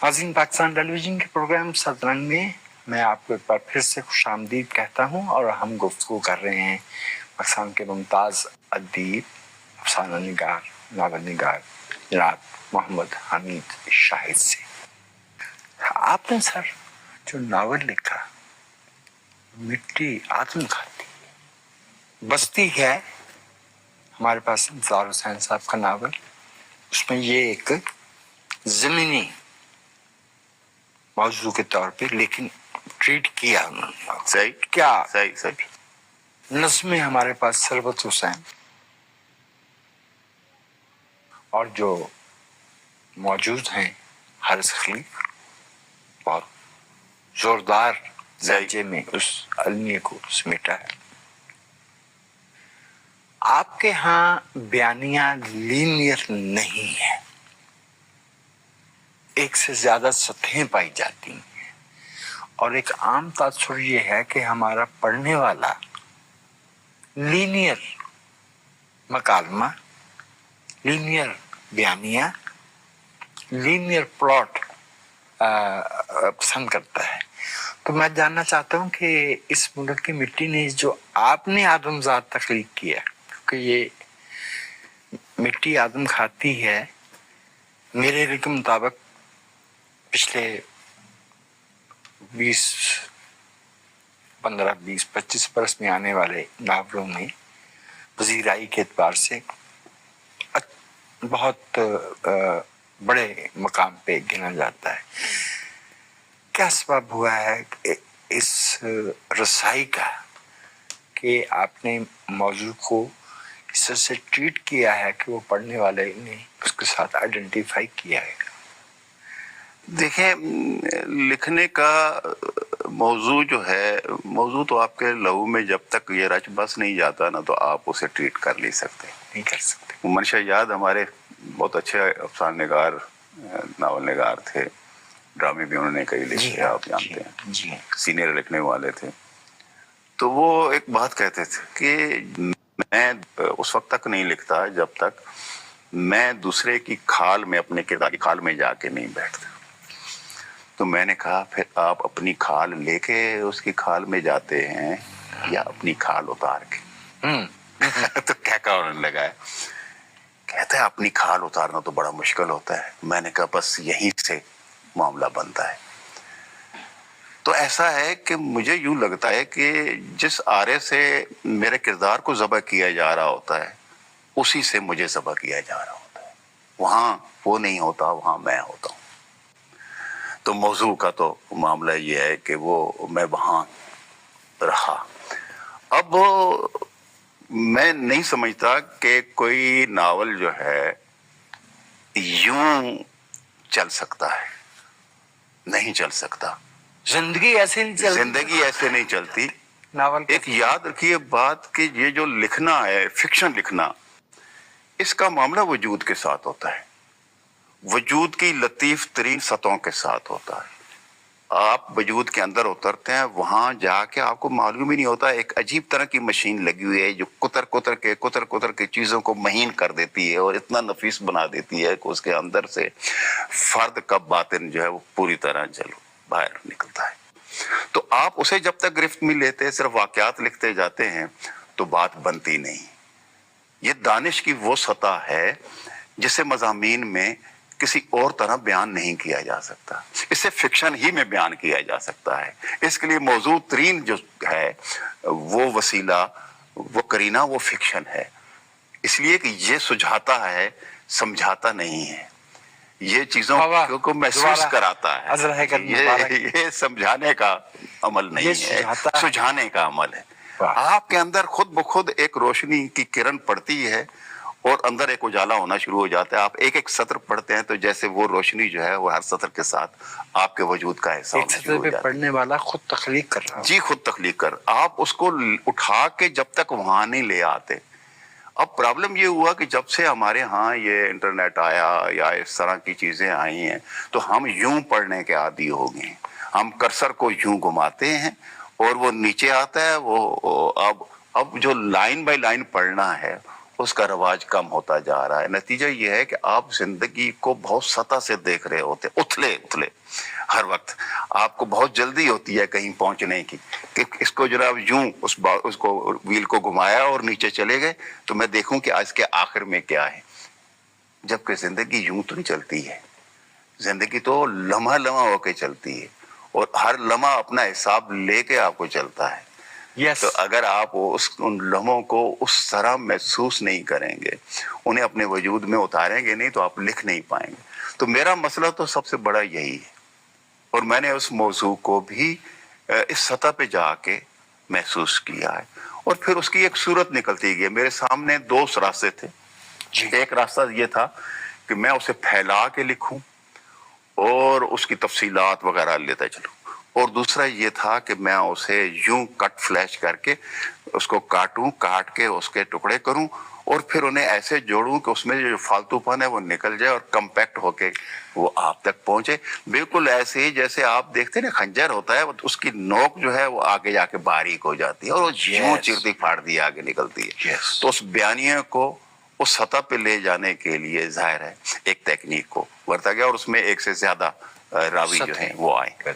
नाज़रीन, पाकिस्तान टेलीविज़न के प्रोग्राम सतरंग में मैं आपको एक बार फिर से खुशामदीद कहता हूँ और हम गुफ्तगू कर रहे हैं पाकिस्तान के मुमताज़ अदीब, अफसाना निगार, नावल निगार जनाब मोहम्मद हामिद शाहिद से। आपने सर जो नावल लिखा मिट्टी आत्म खाती, बस्ती है हमारे पास इंतज़ार हुसैन साहब का नावल, उसमें ये एक ज़मीनी मौजू के तौर पे लेकिन ट्रीट किया उन्होंने। सही क्या सही नस्में हमारे पास सरबत हुसैन और जो मौजूद हैं हारिस खलीफ, बहुत जोरदार लहजे में उस अलमिया को समेटा है। आपके यहाँ बयानियां लीनियर नहीं है, एक से ज्यादा सतहें पाई जाती हैं और एक आम तासुर ये है कि हमारा पढ़ने वाला लीनियर मकालमा, लीनियर बयानिया, लीनियर प्लॉट पसंद करता है। तो मैं जानना चाहता हूँ कि इस मुल्क की मिट्टी ने जो आपने आदमजात तख्लीक किया, क्योंकि ये मिट्टी आदम खाती है, मेरे के मुताबिक पिछले 15-20-25 बरस में आने वाले नावलों में वज़ीराई के एतबार से बहुत बड़े मकाम पे गिना जाता है। क्या सबब हुआ है इस रसाई का कि आपने मौजू को इस तरह से ट्रीट किया है कि वो पढ़ने वाले ने उसके साथ आइडेंटिफाई किया है? देखें, लिखने का मौजू जो है, मौजू तो आपके लहू में जब तक ये रच बस नहीं जाता ना, तो आप उसे ट्रीट कर नहीं सकते, नहीं कर सकते। मनशा याद हमारे बहुत अच्छे अफसान निगार, नावल निगार थे, ड्रामे भी उन्होंने कई लिखे, आप जानते हैं, जी सीनियर लिखने वाले थे। तो वो एक बात कहते थे कि मैं उस वक्त तक नहीं लिखता जब तक मैं दूसरे की खाल में, अपने किरदार की खाल में जाके नहीं बैठता। तो मैंने कहा, फिर आप अपनी खाल लेके उसकी खाल में जाते हैं या अपनी खाल उतार के? तो क्या कहा उन्होंने लगाया, कहते हैं अपनी खाल उतारना तो बड़ा मुश्किल होता है। मैंने कहा बस यहीं से मामला बनता है। तो ऐसा है कि मुझे यूं लगता है कि जिस आरे से मेरे किरदार को ज़बह किया जा रहा होता है, उसी से मुझे ज़बह किया जा रहा होता है। वहां वो नहीं होता, वहां मैं होता हूं। तो मौजू का तो मामला ये है कि वो मैं वहां रहा। अब मैं नहीं समझता कि कोई नावल जो है यूं चल सकता है, नहीं चल सकता। जिंदगी ऐसे नहीं चलती, जिंदगी ऐसे नहीं चलती। नावल एक याद रखिए बात कि ये जो लिखना है, फिक्शन लिखना, इसका मामला वजूद के साथ होता है, वजूद की लतीफ तरीन सतहों के साथ होता है। आप वजूद के अंदर उतरते हैं, वहां जाके आपको मालूम ही नहीं होता, एक अजीब तरह की मशीन लगी हुई है जो कुतर कुतर के चीजों को महीन कर देती है और इतना नफीस बना देती है कि उसके अंदर से फर्द का बातिन जो है वो पूरी तरह बाहर निकलता है। तो आप उसे जब तक गिरफ्त में लेते हैं, सिर्फ वाकयात लिखते जाते हैं, तो बात बनती नहीं। ये दानिश की वो सतह है जिसे मज़ामीन में किसी और तरह बयान नहीं किया जा सकता, इसे फिक्शन ही में बयान किया जा सकता है। इसके लिए मौजूद तरीन जो है वो वसीला, वो करीना, वो फिक्शन है। इसलिए कि ये सुझाता है, समझाता नहीं है, ये चीजों को महसूस कराता है। ये समझाने का अमल नहीं है, सुझाने का अमल है। आपके अंदर खुद ब खुद एक रोशनी की किरण पड़ती है और अंदर एक उजाला होना शुरू हो जाता है। आप एक एक सत्र पढ़ते हैं तो जैसे वो रोशनी जो है वो हर सत्र के साथ आपके वजूद का एहसास होना शुरू हो जाता है। पढ़ने वाला खुद तख्लीक कर रहा है। जी, खुद तख्लीक कर, आप उसको उठा के जब तक वहां नहीं ले आते। अब प्रॉब्लम ये हुआ कि जब से हमारे यहाँ ये इंटरनेट आया या इस तरह की चीजें आई हैं, तो हम यूं पढ़ने के आदी हो गए। हम कर्सर को यूं घुमाते हैं और वो नीचे आता है। वो अब जो लाइन बाय लाइन पढ़ना है اس کا رواج کم ہوتا جا رہا ہے. نتیجہ یہ ہے کہ آپ زندگی کو بہت سطح سے دیکھ رہے ہوتے, اتھلے ہر وقت. آپ کو بہت جلدی ہوتی ہے کہیں پہنچنے کی کہ اس کو جناب یوں اس کو ویل کو گھمایا اور نیچے چلے گئے تو میں دیکھوں کہ آج کے آخر میں کیا ہے. جبکہ زندگی یوں تو نہیں چلتی ہے. زندگی تو لمحہ لمحہ ہو کے چلتی ہے اور ہر لمحہ اپنا حساب لے کے آپ کو چلتا ہے. Yes. تو اگر آپ ان لمحوں کو اس طرح محسوس نہیں کریں گے, انہیں اپنے وجود میں اتاریں گے نہیں, تو آپ لکھ نہیں پائیں گے. تو میرا مسئلہ تو سب سے بڑا یہی ہے, اور میں نے اس موضوع کو بھی اس سطح پہ جا کے محسوس کیا ہے. اور پھر اس کی ایک صورت نکلتی گئی. میرے سامنے دو راستے تھے. ایک راستہ یہ تھا کہ میں اسے پھیلا کے لکھوں اور اس کی تفصیلات وغیرہ لیتا چلوں, اور دوسرا یہ تھا کہ میں اسے یوں کٹ فلیش کر کے اس کو کاٹ کے اس کے ٹکڑے کروں اور پھر انہیں ایسے جوڑوں کہ اس میں جو فالتو پن ہے وہ نکل جائے اور کمپیکٹ ہو کے وہ آپ تک پہنچے. بالکل ایسے ہی جیسے آپ دیکھتے ہیں نا خنجر ہوتا ہے, اس کی نوک جو ہے وہ آگے جا کے باریک ہو جاتی ہے اور وہ یوں چیرتی پھاڑتی آگے نکلتی ہے. تو اس بیانیے کو اس سطح پہ لے جانے کے لیے ظاہر ہے ایک تکنیک کو برتا گیا, اور اس میں ایک سے زیادہ راوی جو ہیں وہ آئے.